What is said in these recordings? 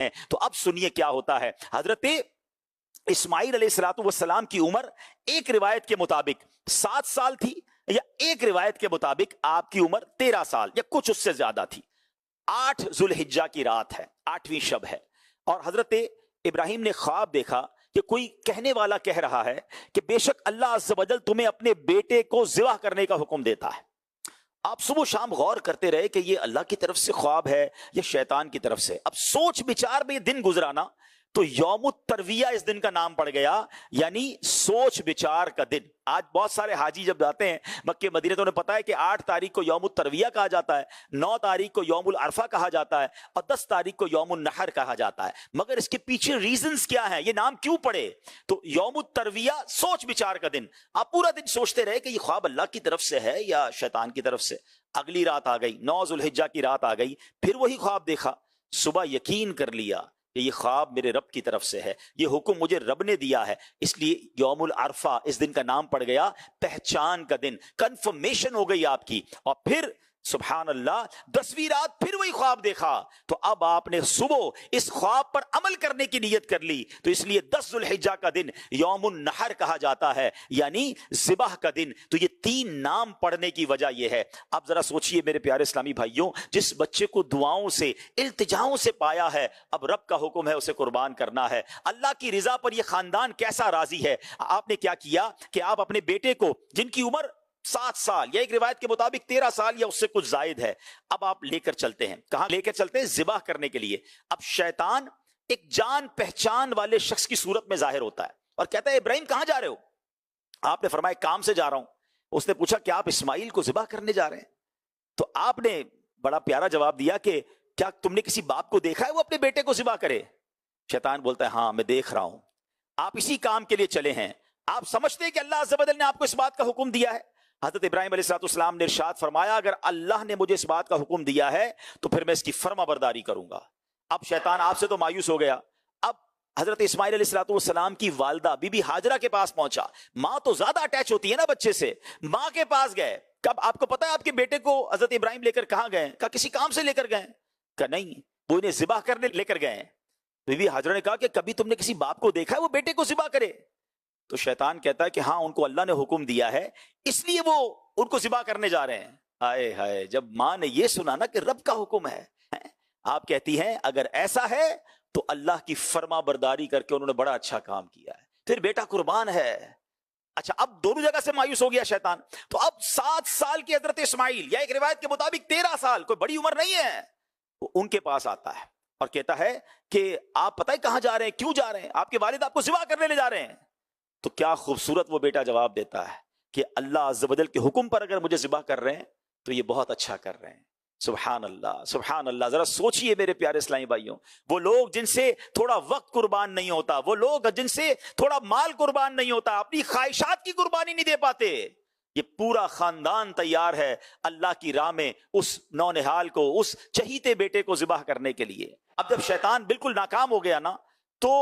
ہیں۔ تو اب سنیے کیا ہوتا ہے۔ حضرت اسماعیل علیہ الصلوۃ والسلام کی عمر ایک روایت کے مطابق 7 سال تھی، یا ایک روایت کے مطابق آپ کی عمر 13 سال یا کچھ اس سے زیادہ تھی۔ 8 ذوالحجہ کی رات ہے، 8ویں شب ہے، اور حضرت ابراہیم نے خواب دیکھا کہ کوئی کہنے والا کہہ رہا ہے کہ بے شک اللہ عز و جل تمہیں اپنے بیٹے کو ذبح کرنے کا حکم دیتا ہے۔ آپ صبح و شام غور کرتے رہے کہ یہ اللہ کی طرف سے خواب ہے یا شیطان کی طرف سے۔ اب سوچ بچار میں یہ دن گزرانا تو یوم الترویہ اس دن کا نام پڑ گیا، یعنی سوچ بچار کا دن۔ آج بہت سارے حاجی جب جاتے ہیں مکہ مدینہ تو انہیں پتا ہے کہ 8 تاریخ کو یوم الترویہ کہا جاتا ہے، 9 تاریخ کو یوم العرفہ کہا جاتا ہے، اور 10 تاریخ کو یوم النحر کہا جاتا ہے۔ مگر اس کے پیچھے ریزنز کیا ہیں، یہ نام کیوں پڑے؟ تو یوم الترویہ سوچ بچار کا دن۔ آپ پورا دن سوچتے رہے کہ یہ خواب اللہ کی طرف سے ہے یا شیطان کی طرف سے۔ اگلی رات آ گئی، 9 ذوالحجہ کی رات آ گئی، پھر وہی خواب دیکھا۔ صبح یقین کر لیا کہ یہ خواب میرے رب کی طرف سے ہے، یہ حکم مجھے رب نے دیا ہے، اس لیے یوم العرفہ اس دن کا نام پڑ گیا پہچان کا دن، کنفرمیشن ہو گئی آپ کی۔ اور پھر سبحان اللہ 10ویں رات پھر وہی خواب دیکھا، تو اب آپ نے صبح اس خواب پر عمل کرنے کی نیت کر لی، تو اس لیے 10 ذوالحجہ کا دن یوم النحر کہا جاتا ہے، یعنی ذبح کا دن۔ تو یہ 3 نام پڑھنے کی وجہ یہ ہے۔ اب ذرا سوچئے میرے پیارے اسلامی بھائیوں، جس بچے کو دعاؤں سے التجاؤں سے پایا ہے، اب رب کا حکم ہے اسے قربان کرنا ہے، اللہ کی رضا پر یہ خاندان کیسا راضی ہے۔ آپ نے کیا کیا کہ آپ اپنے بیٹے کو، جن کی عمر 7 سال یا ایک روایت کے مطابق 13 سال یا اس سے کچھ زائد ہے، اب آپ لے کر چلتے ہیں۔ کہاں لے کر چلتے ہیں؟ ذبح کرنے کے لیے۔ اب شیطان ایک جان پہچان والے شخص کی صورت میں ظاہر ہوتا ہے اور کہتا ہے ابراہیم کہاں جا رہے ہو؟ آپ نے فرمایا کام سے جا رہا ہوں۔ اس نے پوچھا کہ آپ اسماعیل کو ذبح کرنے جا رہے ہیں؟ تو آپ نے بڑا پیارا جواب دیا کہ کیا تم نے کسی باپ کو دیکھا ہے وہ اپنے بیٹے کو ذبح کرے؟ شیطان بولتا ہے ہاں میں دیکھ رہا ہوں، آپ اسی کام کے لیے چلے ہیں، آپ سمجھتے ہیں کہ اللہ عز و جل نے آپ کو اس بات کا حکم دیا ہے؟ حضرت ابراہیم علیہ السلام نے ارشاد فرمایا اگر اللہ نے مجھے اس بات کا حکم دیا ہے تو پھر میں اس کی فرما برداری کروں گا۔ اب شیطان آپ سے تو مایوس ہو گیا۔ اب حضرت اسماعیل علیہ السلام کی والدہ بی بی ہاجرہ کے پاس پہنچا۔ ماں تو زیادہ اٹیچ ہوتی ہے نا بچے سے، ماں کے پاس گئے۔ کب آپ کو پتا ہے آپ کے بیٹے کو حضرت ابراہیم لے کر کہاں گئے؟ کہا کسی کام سے لے کر گئے؟ کہا نہیں، وہ انہیں ذبح کرنے لے کر گئے۔ بی بی ہاجرہ نے کہا کہ کبھی تم نے کسی باپ کو دیکھا ہے وہ بیٹے کو ذبح کرے؟ تو شیطان کہتا ہے کہ ہاں ان کو اللہ نے حکم دیا ہے اس لیے وہ ان کو ذبح کرنے جا رہے ہیں۔ ہائے ہائے، جب ماں نے یہ سنا نا کہ رب کا حکم ہے، آپ کہتی ہیں اگر ایسا ہے تو اللہ کی فرما برداری کر کے انہوں نے بڑا اچھا کام کیا ہے، پھر بیٹا قربان ہے۔ اچھا اب دونوں جگہ سے مایوس ہو گیا شیطان۔ تو اب 7 سال کی حضرت اسماعیل یا ایک روایت کے مطابق 13 سال، کوئی بڑی عمر نہیں ہے، وہ ان کے پاس آتا ہے اور کہتا ہے کہ آپ پتہ ہے کہاں جا رہے ہیں، کیوں جا رہے ہیں؟ آپ کے والد آپ کو ذبح کرنے لے جا رہے ہیں۔ تو کیا خوبصورت وہ بیٹا جواب دیتا ہے کہ اللہ عز و جل کے حکم پر اگر مجھے ذبح کر رہے ہیں تو یہ بہت اچھا کر رہے ہیں۔ سبحان اللہ سبحان اللہ۔ ذرا سوچئے میرے پیارے اسلامی بھائیوں، وہ لوگ جن سے تھوڑا وقت قربان نہیں ہوتا، وہ لوگ جن سے تھوڑا مال قربان نہیں ہوتا، اپنی خواہشات کی قربانی نہیں دے پاتے، یہ پورا خاندان تیار ہے اللہ کی راہ میں اس نونہال کو، اس چہیتے بیٹے کو ذبح کرنے کے لیے۔ اب جب شیطان بالکل ناکام ہو گیا نا، تو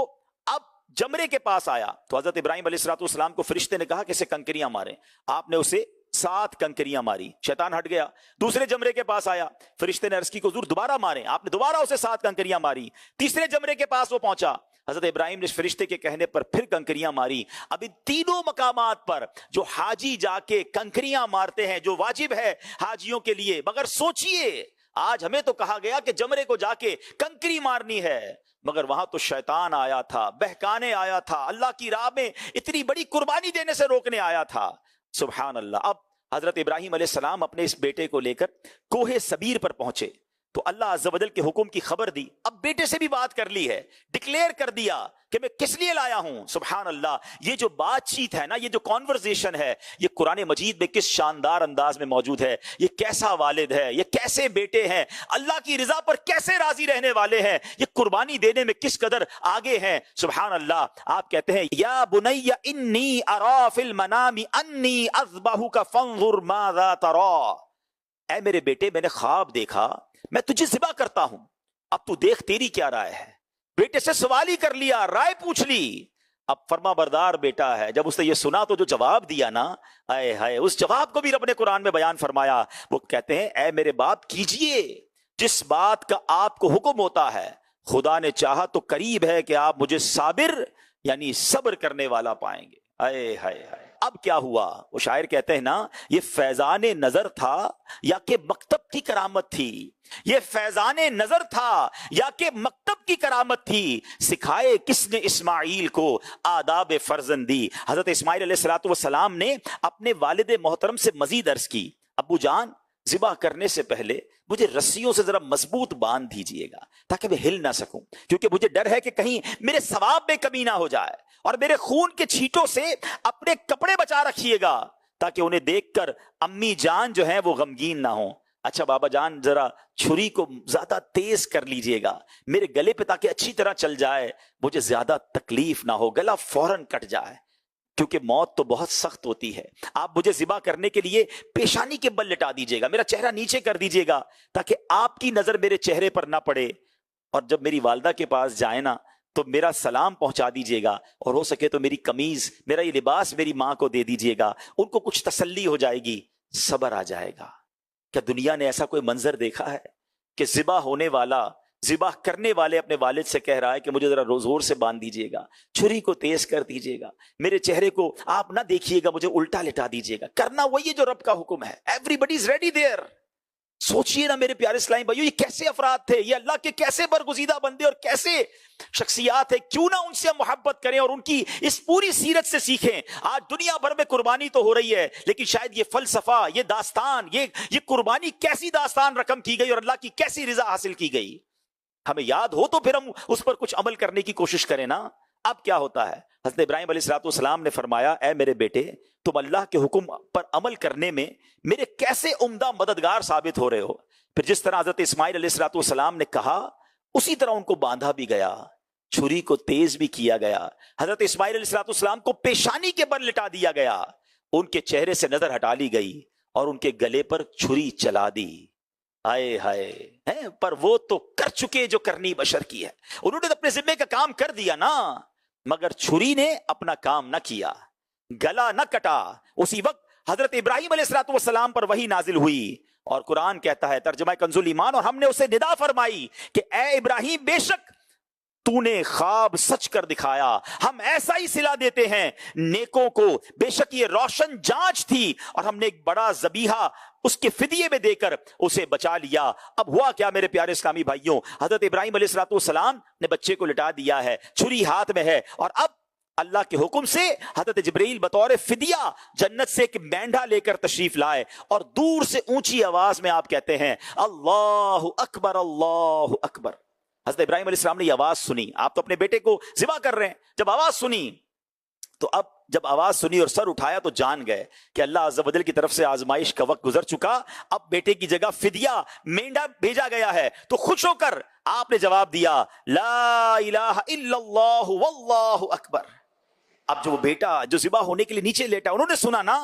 اب جمرے کے پاس آیا تو حضرت ابراہیم علیہ السلام کو فرشتے نے کہا کہ اسے کنکریاں ماریں۔ آپ نے اسے 7 کنکریاں ماری، شیطان ہٹ گیا۔ دوسرے جمرے کے پاس آیا، فرشتے نے عرض کی کہ حضور دوبارہ ماریں، آپ نے دوبارہ اسے 7 کنکریاں ماری۔ تیسرے جمرے کے پاس وہ پہنچا، حضرت ابراہیم نے فرشتے کے کہنے پر پھر کنکریاں ماری۔ اب ان تینوں مقامات پر جو حاجی جا کے کنکریاں مارتے ہیں جو واجب ہے حاجیوں کے لیے، مگر سوچئے آج ہمیں تو کہا گیا کہ جمرے کو جا کے کنکری مارنی ہے، مگر وہاں تو شیطان آیا تھا، بہکانے آیا تھا، اللہ کی راہ میں اتنی بڑی قربانی دینے سے روکنے آیا تھا۔ سبحان اللہ۔ اب حضرت ابراہیم علیہ السلام اپنے اس بیٹے کو لے کر کوہ صبیر پر پہنچے تو اللہ عز و جل کے حکم کی خبر دی۔ اب بیٹے سے بھی بات کر لی ہے، ڈکلیئر کر دیا کہ میں کس لیے لایا ہوں۔ سبحان اللہ۔ یہ جو بات چیت ہے نا، یہ جو کانورزیشن ہے، یہ قرآن مجید میں کس شاندار انداز میں موجود ہے۔ یہ کیسا والد ہے، یہ کیسے بیٹے ہیں، اللہ کی رضا پر کیسے راضی رہنے والے ہیں، یہ قربانی دینے میں کس قدر آگے ہیں۔ سبحان اللہ۔ آپ کہتے ہیں یا بنی انی ارا فی المنام انی اذبحک فانظر ماذا تری، اے میرے بیٹے میں نے خواب دیکھا میں تجھے ذبح کرتا ہوں، اب تو دیکھ تیری کیا رائے ہے۔ بیٹے سے سوال ہی کر لیا، رائے پوچھ لی۔ اب فرما بردار بیٹا ہے، جب اس نے یہ سنا تو جو جواب دیا نا، اے ہائے، اس جواب کو بھی رب نے قرآن میں بیان فرمایا۔ وہ کہتے ہیں اے میرے باپ کیجئے جس بات کا آپ کو حکم ہوتا ہے، خدا نے چاہا تو قریب ہے کہ آپ مجھے صابر یعنی صبر کرنے والا پائیں گے. اے ہائے ہائے. اب کیا ہوا؟ وہ شاعر کہتے ہیں نا، یہ فیضان نظر تھا یا کہ مکتب کی کرامت تھی، یہ فیضان نظر تھا یا کہ مکتب کی کرامت تھی، سکھائے کس نے اسماعیل کو آداب فرزندی. حضرت اسماعیل علیہ السلام نے اپنے والد محترم سے مزید عرض کی، ابو جان ذبح کرنے سے پہلے مجھے رسیوں سے ذرا مضبوط باندھ دیجئے گا تاکہ میں ہل نہ سکوں، کیونکہ مجھے ڈر ہے کہ کہیں میرے ثواب میں کمی نہ ہو جائے، اور میرے خون کے چھینٹوں سے اپنے کپڑے بچا رکھیے گا تاکہ انہیں دیکھ کر امی جان جو ہیں وہ غمگین نہ ہوں. اچھا بابا جان ذرا چھری کو زیادہ تیز کر لیجئے گا میرے گلے پہ تاکہ اچھی طرح چل جائے، مجھے زیادہ تکلیف نہ ہو، گلا فوراً کٹ جائے، کیونکہ موت تو بہت سخت ہوتی ہے. آپ مجھے ذبح کرنے کے لیے پیشانی کے بل لٹا دیجئے گا، میرا چہرہ نیچے کر دیجئے گا تاکہ آپ کی نظر میرے چہرے پر نہ پڑے، اور جب میری والدہ کے پاس جائے نا تو میرا سلام پہنچا دیجئے گا، اور ہو سکے تو میری قمیض، میرا یہ لباس میری ماں کو دے دیجئے گا، ان کو کچھ تسلی ہو جائے گی، صبر آ جائے گا. کیا دنیا نے ایسا کوئی منظر دیکھا ہے کہ ذبح ہونے والا، ذبح کرنے والے اپنے والد سے کہہ رہا ہے کہ مجھے ذرا زور سے باندھ دیجئے گا، چھری کو تیز کر دیجئے گا، میرے چہرے کو آپ نہ دیکھیے گا، مجھے الٹا لٹا دیجئے گا. کرنا وہی ہے جو رب کا حکم ہے. Everybody is ready there. سوچئے نا میرے پیارے اسلامی بھائیو، یہ کیسے افراد تھے، یہ اللہ کے کیسے برگزیدہ بندے اور کیسے شخصیات ہیں. کیوں نہ ان سے محبت کریں اور ان کی اس پوری سیرت سے سیکھیں. آج دنیا بھر میں قربانی تو ہو رہی ہے، لیکن شاید یہ فلسفہ، یہ داستان، یہ قربانی کیسی داستان رقم کی گئی اور اللہ کی کیسی رضا حاصل کی گئی، ہمیں یاد ہو تو پھر ہم اس پر کچھ عمل کرنے کی کوشش کریں نا. اب کیا ہوتا ہے؟ حضرت ابراہیم علیہ السلام نے فرمایا، اے میرے بیٹے، تم اللہ کے حکم پر عمل کرنے میں میرے کیسے عمدہ مددگار ثابت ہو رہے ہو. پھر جس طرح حضرت اسماعیل علیہ السلام نے کہا اسی طرح ان کو باندھا بھی گیا، چھری کو تیز بھی کیا گیا. حضرت اسماعیل علیہ السلام کو پیشانی کے بل لٹا دیا گیا، ان کے چہرے سے نظر ہٹا لی گئی اور ان کے گلے پر چھری چلا دی. آئے ہائے. پر وہ تو کر چکے جو کرنی بشر کی ہے. انہوں نے اپنے ذمے کا کام کر دیا نا، مگر چھری نے اپنا کام نہ کیا، گلا نہ کٹا. اسی وقت حضرت ابراہیم علیہ السلام پر وحی نازل ہوئی اور قرآن کہتا ہے، ترجمہ کنز الایمان، اور ہم نے اسے ندا فرمائی کہ اے ابراہیم، بے شک تو نے خواب سچ کر دکھایا، ہم ایسا ہی صلہ دیتے ہیں نیکوں کو. بے شک یہ روشن جانچ تھی اور ہم نے ایک بڑا ذبیحہ اس کے فدیے میں دے کر اسے بچا لیا. اب ہوا کیا میرے پیارے اسلامی بھائیوں؟ حضرت ابراہیم علیہ السلام نے بچے کو لٹا دیا ہے، چھری ہاتھ میں ہے، اور اب اللہ کے حکم سے حضرت جبرائیل بطور فدیہ جنت سے ایک مینڈھا لے کر تشریف لائے، اور دور سے اونچی آواز میں آپ کہتے ہیں اللہ اکبر اللہ اکبر. حضرت ابراہیم علیہ السلام نے یہ آواز سنی، آپ تو اپنے بیٹے کو ذبح کر رہے ہیں، جب آواز سنی تو اب جب آواز سنی اور سر اٹھایا تو جان گئے کہ اللہ عز و جل کی طرف سے آزمائش کا وقت گزر چکا، اب بیٹے کی جگہ فدیہ مینڈا بھیجا گیا ہے. تو خوش ہو کر آپ نے جواب دیا لا الہ الا اللہ واللہ اکبر. اب جو وہ بیٹا جو ذبح ہونے کے لیے نیچے لیٹا، انہوں نے سنا نا،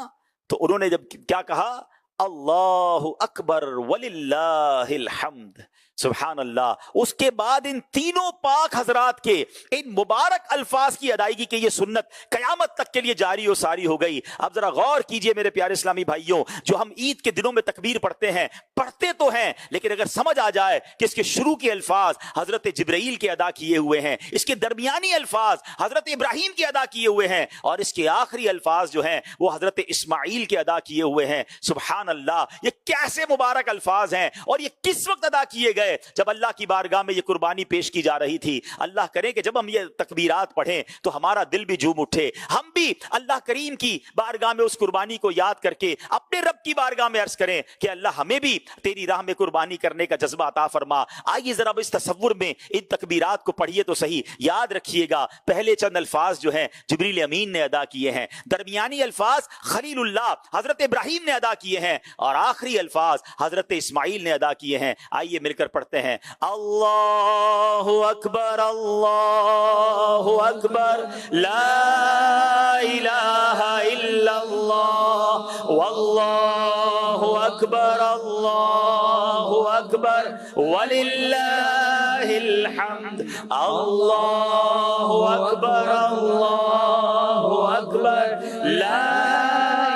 تو انہوں نے جب کیا کہا، اللہ اکبر وللہ الحمد، سبحان اللہ. اس کے بعد ان تینوں پاک حضرات کے ان مبارک الفاظ کی ادائیگی کی یہ سنت قیامت تک کے لیے جاری و ساری ہو گئی. اب ذرا غور کیجئے میرے پیارے اسلامی بھائیوں، جو ہم عید کے دنوں میں تکبیر پڑھتے ہیں، پڑھتے تو ہیں، لیکن اگر سمجھ آ جائے کہ اس کے شروع کے الفاظ حضرت جبرائیل کے ادا کیے ہوئے ہیں، اس کے درمیانی الفاظ حضرت ابراہیم کے ادا کیے ہوئے ہیں، اور اس کے آخری الفاظ جو ہیں وہ حضرت اسماعیل کے ادا کیے ہوئے ہیں، سبحان اللہ، یہ کیسے مبارک الفاظ ہیں، اور یہ کس وقت ادا کیے گئے؟ جب اللہ کی بارگاہ میں یہ قربانی پیش کی جا رہی تھی. اللہ کرے کہ جب ہم یہ تکبیرات پڑھیں تو ہمارا دل بھی جھوم اٹھے، ہم بھی اللہ کریم کی بارگاہ میں اس قربانی کو یاد کر کے اپنے رب کی بارگاہ میں عرض کریں کہ اللہ ہمیں بھی تیری راہ میں قربانی کرنے کا جذبہ عطا فرما. آئیے ذرا اس تصور میں ان تکبیرات کو پڑھیے تو صحیح. یاد رکھیے گا پہلے چند الفاظ جو ہیں جبریل امین نے ادا کیے ہیں، درمیانی الفاظ خلیل اللہ حضرت ابراہیم نے ادا کیے ہیں، اور آخری الفاظ حضرت اسماعیل نے ادا کیے ہیں. آئیے مل کر پڑھتے ہیں، اللہ اکبر اللہ اکبر لا الہ الا اللہ واللہ اکبر اللہ اکبر وللہ الحمد. اللہ اکبر اللہ اکبر لا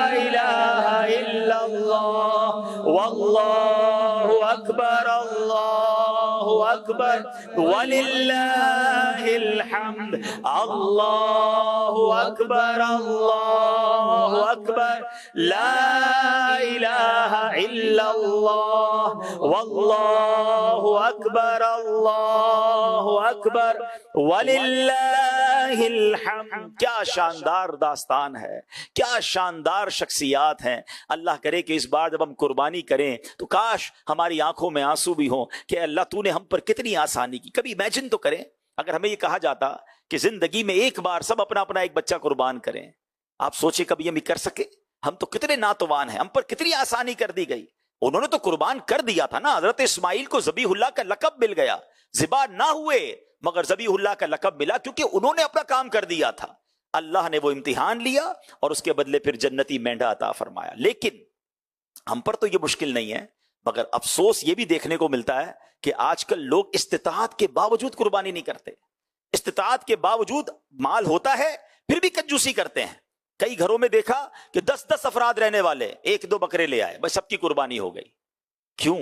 الہ الا اللہ واللہ اکبر اللہ اکبر وللہ الحمد اللہ اکبر اللہ اکبر لا الہ الا اللہ واللہ اکبر اللہ اکبر وللہ الحمد. کیا شاندار داستان ہے، کیا شاندار شخصیات ہیں. اللہ کرے کہ اس بار جب ہم قربانی کریں تو کاش ہماری آنکھوں میں آنسو بھی ہوں کہ اللہ تو نے ہم پر کتنی آسانی کی. کبھی امیجن تو کریں اگر ہمیں یہ کہا جاتا کہ زندگی میں ایک بار سب اپنا اپنا ایک بچہ قربان کریں. آپ سوچیں کبھی ہم یہ کر سکے؟ ہم تو کتنے ناتوان ہیں، ہم پر کتنی آسانی کر دی گئی. انہوں نے تو قربان کر دیا تھا نا. حضرت اسماعیل کو ذبیح اللہ کا لقب مل گیا، ذبح نہ ہوئے مگر ذبیح اللہ کا لقب ملا کیونکہ انہوں نے اپنا کام کر دیا تھا. اللہ نے وہ امتحان لیا اور اس کے بدلے پھر جنتی مینڈا عطا فرمایا. لیکن ہم پر تو یہ مشکل نہیں ہے، مگر افسوس یہ بھی دیکھنے کو ملتا ہے کہ آج کل لوگ استطاعت کے باوجود قربانی نہیں کرتے. استطاعت کے باوجود مال ہوتا ہے پھر بھی کنجوسی کرتے ہیں. کئی گھروں میں دیکھا کہ 10 افراد رہنے والے 1-2 بکرے لے آئے، بس سب کی قربانی ہو گئی. کیوں؟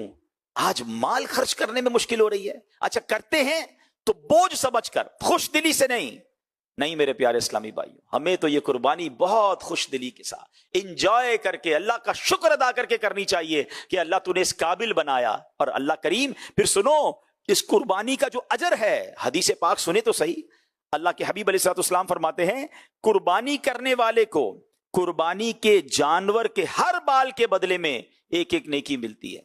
آج مال خرچ کرنے میں مشکل ہو رہی ہے. اچھا کرتے ہیں تو بوجھ سمجھ کر، خوش دلی سے نہیں. نہیں میرے پیارے اسلامی بھائیوں، ہمیں تو یہ قربانی بہت خوش دلی کے ساتھ انجوائے کر کے اللہ کا شکر ادا کر کے کرنی چاہیے کہ اللہ تو نے اس قابل بنایا. اور اللہ کریم پھر سنو اس قربانی کا جو اجر ہے، حدیث پاک سنے تو صحیح. اللہ کے حبیب علیہ الصلوۃ والسلام فرماتے ہیں قربانی کرنے والے کو قربانی کے جانور کے ہر بال کے بدلے میں ایک ایک نیکی ملتی ہے.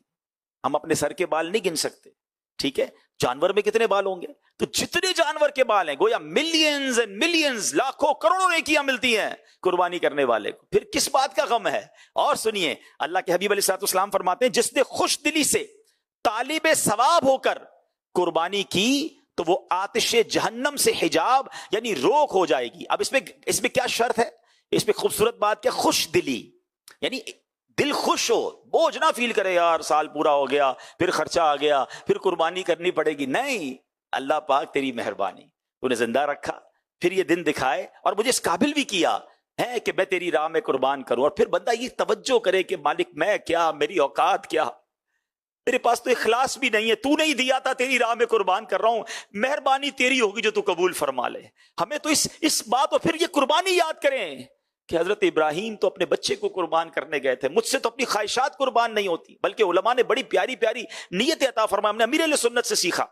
ہم اپنے سر کے بال نہیں گن سکتے، ٹھیک ہے؟ جانور میں کتنے بال ہوں گے؟ تو جتنے جانور کے بال ہیں گویا ملینز اینڈ ملینز، لاکھوں کروڑوں نیکیاں ملتی ہیں قربانی کرنے والے کو. پھر کس بات کا غم ہے؟ اور سنیے اللہ کے حبیب علیہ الصلوۃ والسلام فرماتے ہیں جس نے خوش دلی سے طالب ثواب ہو کر قربانی کی تو وہ آتش جہنم سے حجاب یعنی روک ہو جائے گی. اب اس میں کیا شرط ہے؟ اس میں خوبصورت بات کیا؟ خوش دلی، یعنی دل خوش ہو، بوجھ نہ فیل کرے یار سال پورا ہو گیا پھر خرچہ آ گیا پھر قربانی کرنی پڑے گی. نہیں، اللہ پاک تیری مہربانی، تو نے زندہ رکھا، پھر یہ دن دکھائے اور مجھے اس قابل بھی کیا ہے کہ میں تیری راہ میں قربان کروں. اور پھر بندہ یہ توجہ کرے کہ مالک میں کیا، میری اوقات کیا، میرے پاس تو اخلاص بھی نہیں ہے، تو نہیں دیا تھا، تیری راہ میں قربان کر رہا ہوں، مہربانی تیری ہوگی جو تو قبول فرما لے. ہمیں تو اس بات اور پھر یہ قربانی یاد کریں کہ حضرت ابراہیم تو اپنے بچے کو قربان کرنے گئے تھے. مجھ سے تو اپنی خواہشات قربان نہیں ہوتی، بلکہ علماء نے بڑی پیاری پیاری نیت عطا فرمائی. ہم نے امیر اہل سنت سے سیکھا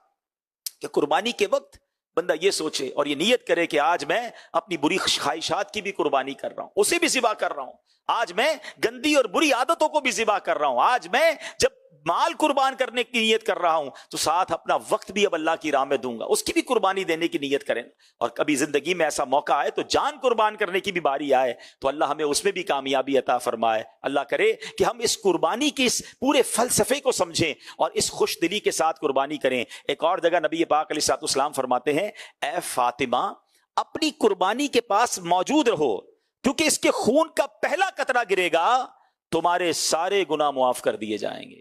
کہ قربانی کے وقت بندہ یہ سوچے اور یہ نیت کرے کہ آج میں اپنی بری خواہشات کی بھی قربانی کر رہا ہوں، اسے بھی ذبح کر رہا ہوں. آج میں گندی اور بری عادتوں کو بھی ذبح کر رہا ہوں. آج میں جب مال قربان کرنے کی نیت کر رہا ہوں تو ساتھ اپنا وقت بھی اب اللہ کی راہ میں دوں گا، اس کی بھی قربانی دینے کی نیت کریں. اور کبھی زندگی میں ایسا موقع آئے تو جان قربان کرنے کی بھی باری آئے تو اللہ ہمیں اس میں بھی کامیابی عطا فرمائے. اللہ کرے کہ ہم اس قربانی کے اس پورے فلسفے کو سمجھیں اور اس خوش دلی کے ساتھ قربانی کریں. ایک اور جگہ نبی پاک علیہ الصلوۃ والسلام فرماتے ہیں اے فاطمہ اپنی قربانی کے پاس موجود رہو کیونکہ اس کے خون کا پہلا قطرہ گرے گا تمہارے سارے گناہ معاف کر دیے جائیں گے.